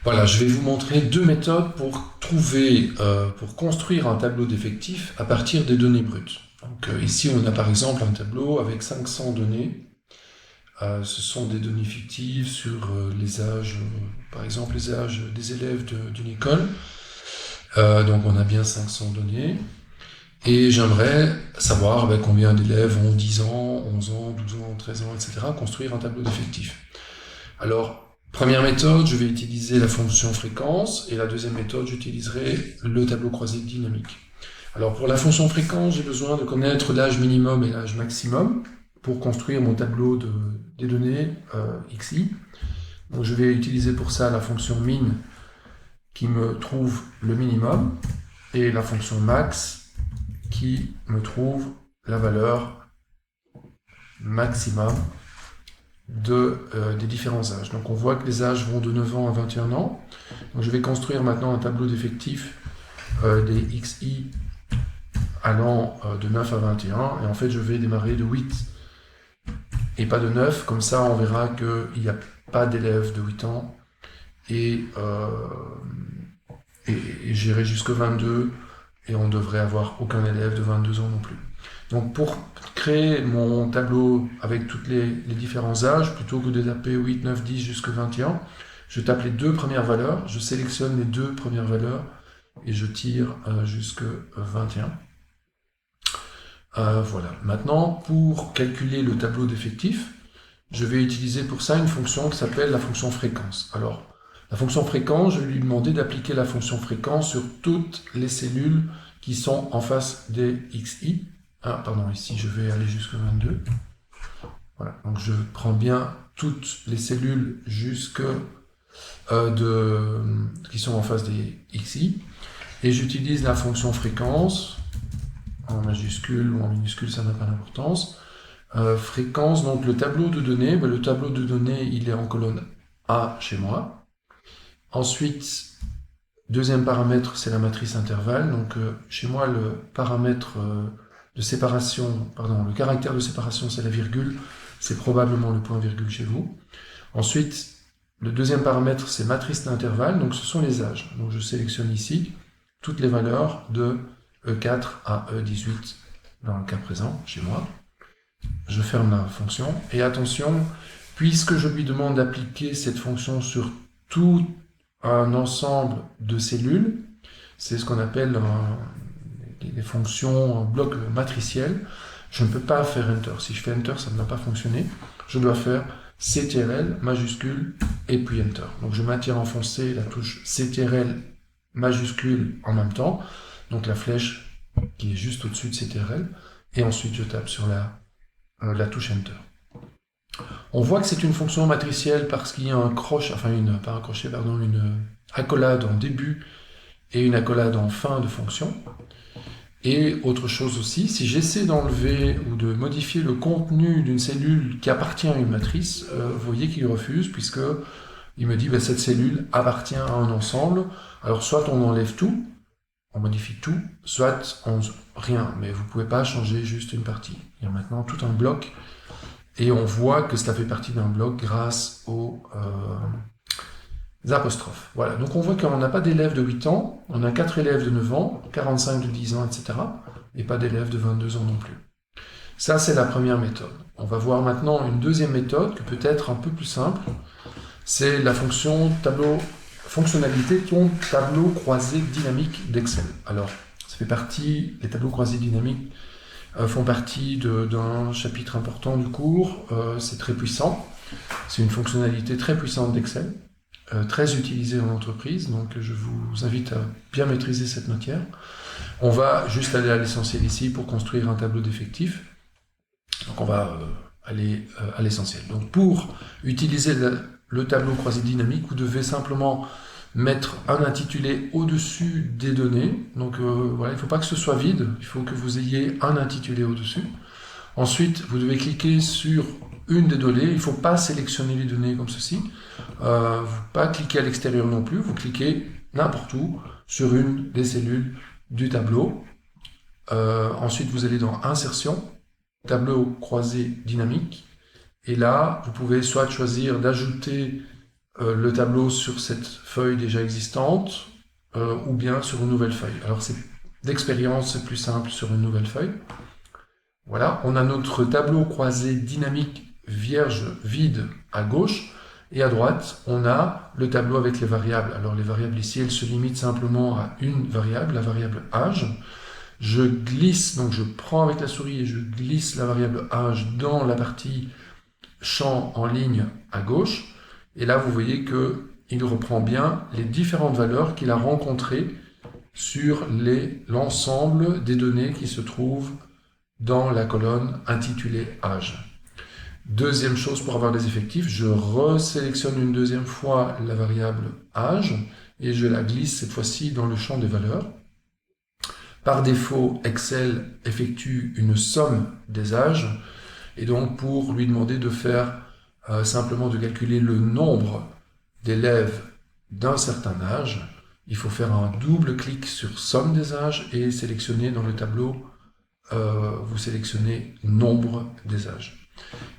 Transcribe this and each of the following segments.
Voilà, je vais vous montrer deux méthodes pour pour construire un tableau d'effectifs à partir des données brutes. Donc, ici, on a par exemple un tableau avec 500 données. Ce sont des données fictives sur les âges, par exemple les âges des élèves d'une école. Donc on a bien 500 données. Et j'aimerais savoir combien d'élèves ont 10 ans, 11 ans, 12 ans, 13 ans, etc. Construire un tableau d'effectifs. Alors, première méthode, je vais utiliser la fonction fréquence, et la deuxième méthode, j'utiliserai le tableau croisé dynamique. Alors, pour la fonction fréquence, j'ai besoin de connaître l'âge minimum et l'âge maximum pour construire mon tableau des données XI. Donc, je vais utiliser pour ça la fonction min qui me trouve le minimum et la fonction max qui me trouve la valeur maximum des différents âges. Donc on voit que les âges vont de 9 ans à 21 ans. Donc je vais construire maintenant un tableau d'effectifs des XI allant de 9 à 21. Et en fait, je vais démarrer de 8 et pas de 9. Comme ça, on verra qu'il n'y a pas d'élèves de 8 ans. Et j'irai jusqu'à 22. Et on ne devrait avoir aucun élève de 22 ans non plus. Donc pour créer mon tableau avec tous les différents âges, plutôt que de taper 8, 9, 10 jusqu'à 21, je tape les deux premières valeurs, je sélectionne les deux premières valeurs et je tire jusqu'à 21. Voilà. Maintenant, pour calculer le tableau d'effectifs, je vais utiliser pour ça une fonction qui s'appelle la fonction fréquence. Alors, la fonction fréquence, je vais lui demander d'appliquer la fonction fréquence sur toutes les cellules qui sont en face des XI. Ah, pardon, ici je vais aller jusqu'à 22. Voilà, donc je prends bien toutes les cellules qui sont en face des XI. Et j'utilise la fonction fréquence, en majuscule ou en minuscule, ça n'a pas d'importance. Fréquence, donc le tableau de données, le tableau de données, il est en colonne A chez moi. Ensuite, deuxième paramètre, c'est la matrice intervalle. Donc chez moi, le paramètre de séparation, le caractère de séparation, c'est la virgule. C'est probablement le point virgule chez vous. Ensuite, le deuxième paramètre, c'est matrice d'intervalle. Donc ce sont les âges. Donc je sélectionne ici toutes les valeurs de E4 à E18 dans le cas présent chez moi. Je ferme la fonction. Et attention, puisque je lui demande d'appliquer cette fonction sur tout un ensemble de cellules, c'est ce qu'on appelle les fonctions blocs matriciels, je ne peux pas faire Enter. Si je fais Enter, ça ne va pas fonctionner. Je dois faire CTRL majuscule et puis Enter. Donc je maintiens enfoncé la touche CTRL majuscule en même temps, donc la flèche qui est juste au-dessus de CTRL, et ensuite je tape sur la touche Enter. On voit que c'est une fonction matricielle parce qu'il y a un crochet, une accolade en début et une accolade en fin de fonction. Et autre chose aussi, si j'essaie d'enlever ou de modifier le contenu d'une cellule qui appartient à une matrice, vous voyez qu'il refuse puisque il me dit cette cellule appartient à un ensemble. Alors soit on enlève tout, on modifie tout, soit rien, mais vous ne pouvez pas changer juste une partie. Il y a maintenant tout un bloc. Et on voit que cela fait partie d'un bloc grâce aux apostrophes. Voilà, donc on voit qu'on n'a pas d'élèves de 8 ans, on a 4 élèves de 9 ans, 45 de 10 ans, etc. Et pas d'élèves de 22 ans non plus. Ça, c'est la première méthode. On va voir maintenant une deuxième méthode, qui peut être un peu plus simple. C'est la fonctionnalité tableau croisé dynamique d'Excel. Alors, ça fait partie, les tableaux croisés dynamiques font partie d'un chapitre important du cours. C'est très puissant. C'est une fonctionnalité très puissante d'Excel, très utilisée en entreprise, donc je vous invite à bien maîtriser cette matière. On va juste aller à l'essentiel ici pour construire un tableau d'effectifs. Donc on va aller à l'essentiel. Donc pour utiliser le tableau croisé dynamique, vous devez simplement mettre un intitulé au-dessus des données. Donc voilà, il ne faut pas que ce soit vide, il faut que vous ayez un intitulé au-dessus. Ensuite, vous devez cliquer sur une des données, il ne faut pas sélectionner les données comme ceci, pas cliquer à l'extérieur non plus, vous cliquez n'importe où sur une des cellules du tableau. Ensuite, vous allez dans Insertion, Tableau croisé dynamique, et là, vous pouvez soit choisir d'ajouter le tableau sur cette feuille déjà existante ou bien sur une nouvelle feuille. Alors d'expérience, c'est plus simple sur une nouvelle feuille. Voilà, on a notre tableau croisé dynamique vierge vide à gauche, et à droite, on a le tableau avec les variables. Alors les variables ici, elles se limitent simplement à une variable, la variable âge. Je glisse, donc je prends avec la souris et je glisse la variable âge dans la partie champ en ligne à gauche. Et là, vous voyez qu'il reprend bien les différentes valeurs qu'il a rencontrées sur l'ensemble des données qui se trouvent dans la colonne intitulée âge. Deuxième chose, pour avoir des effectifs, je resélectionne une deuxième fois la variable âge et je la glisse cette fois-ci dans le champ des valeurs. Par défaut, Excel effectue une somme des âges, et donc pour lui demander de faire simplement de calculer le nombre d'élèves d'un certain âge, il faut faire un double clic sur somme des âges et sélectionner dans le tableau, vous sélectionnez nombre des âges.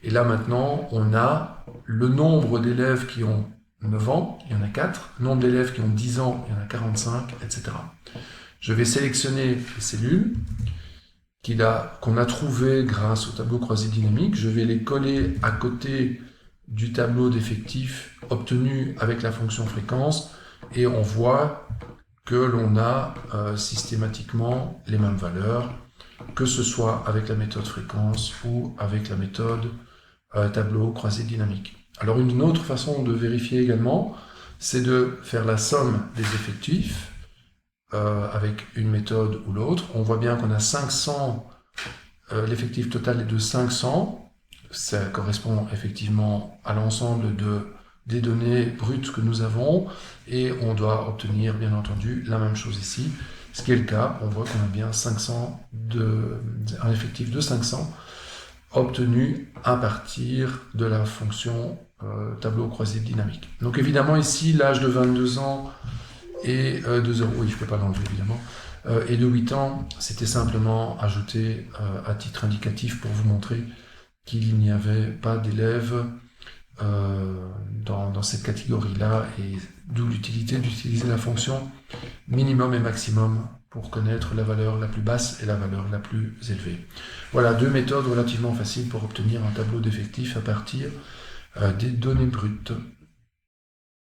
Et là maintenant, on a le nombre d'élèves qui ont 9 ans, il y en a 4, le nombre d'élèves qui ont 10 ans, il y en a 45, etc. Je vais sélectionner les cellules qu'on a trouvées grâce au tableau croisé dynamique. Je vais les coller à côté du tableau d'effectifs obtenu avec la fonction fréquence et on voit que l'on a systématiquement les mêmes valeurs, que ce soit avec la méthode fréquence ou avec la méthode tableau croisé dynamique. Alors une autre façon de vérifier également, c'est de faire la somme des effectifs avec une méthode ou l'autre. On voit bien qu'on a 500, l'effectif total est de 500, ça correspond effectivement à l'ensemble des données brutes que nous avons, et on doit obtenir bien entendu la même chose ici, ce qui est le cas. On voit qu'on a bien un effectif de 500 obtenu à partir de la fonction tableau croisé dynamique. Donc évidemment ici l'âge de 22 ans et de 0, oui je ne peux pas l'enlever évidemment, et de 8 ans, c'était simplement ajouté à titre indicatif pour vous montrer qu'il n'y avait pas d'élèves dans cette catégorie-là, et d'où l'utilité d'utiliser la fonction minimum et maximum pour connaître la valeur la plus basse et la valeur la plus élevée. Voilà deux méthodes relativement faciles pour obtenir un tableau d'effectifs à partir des données brutes.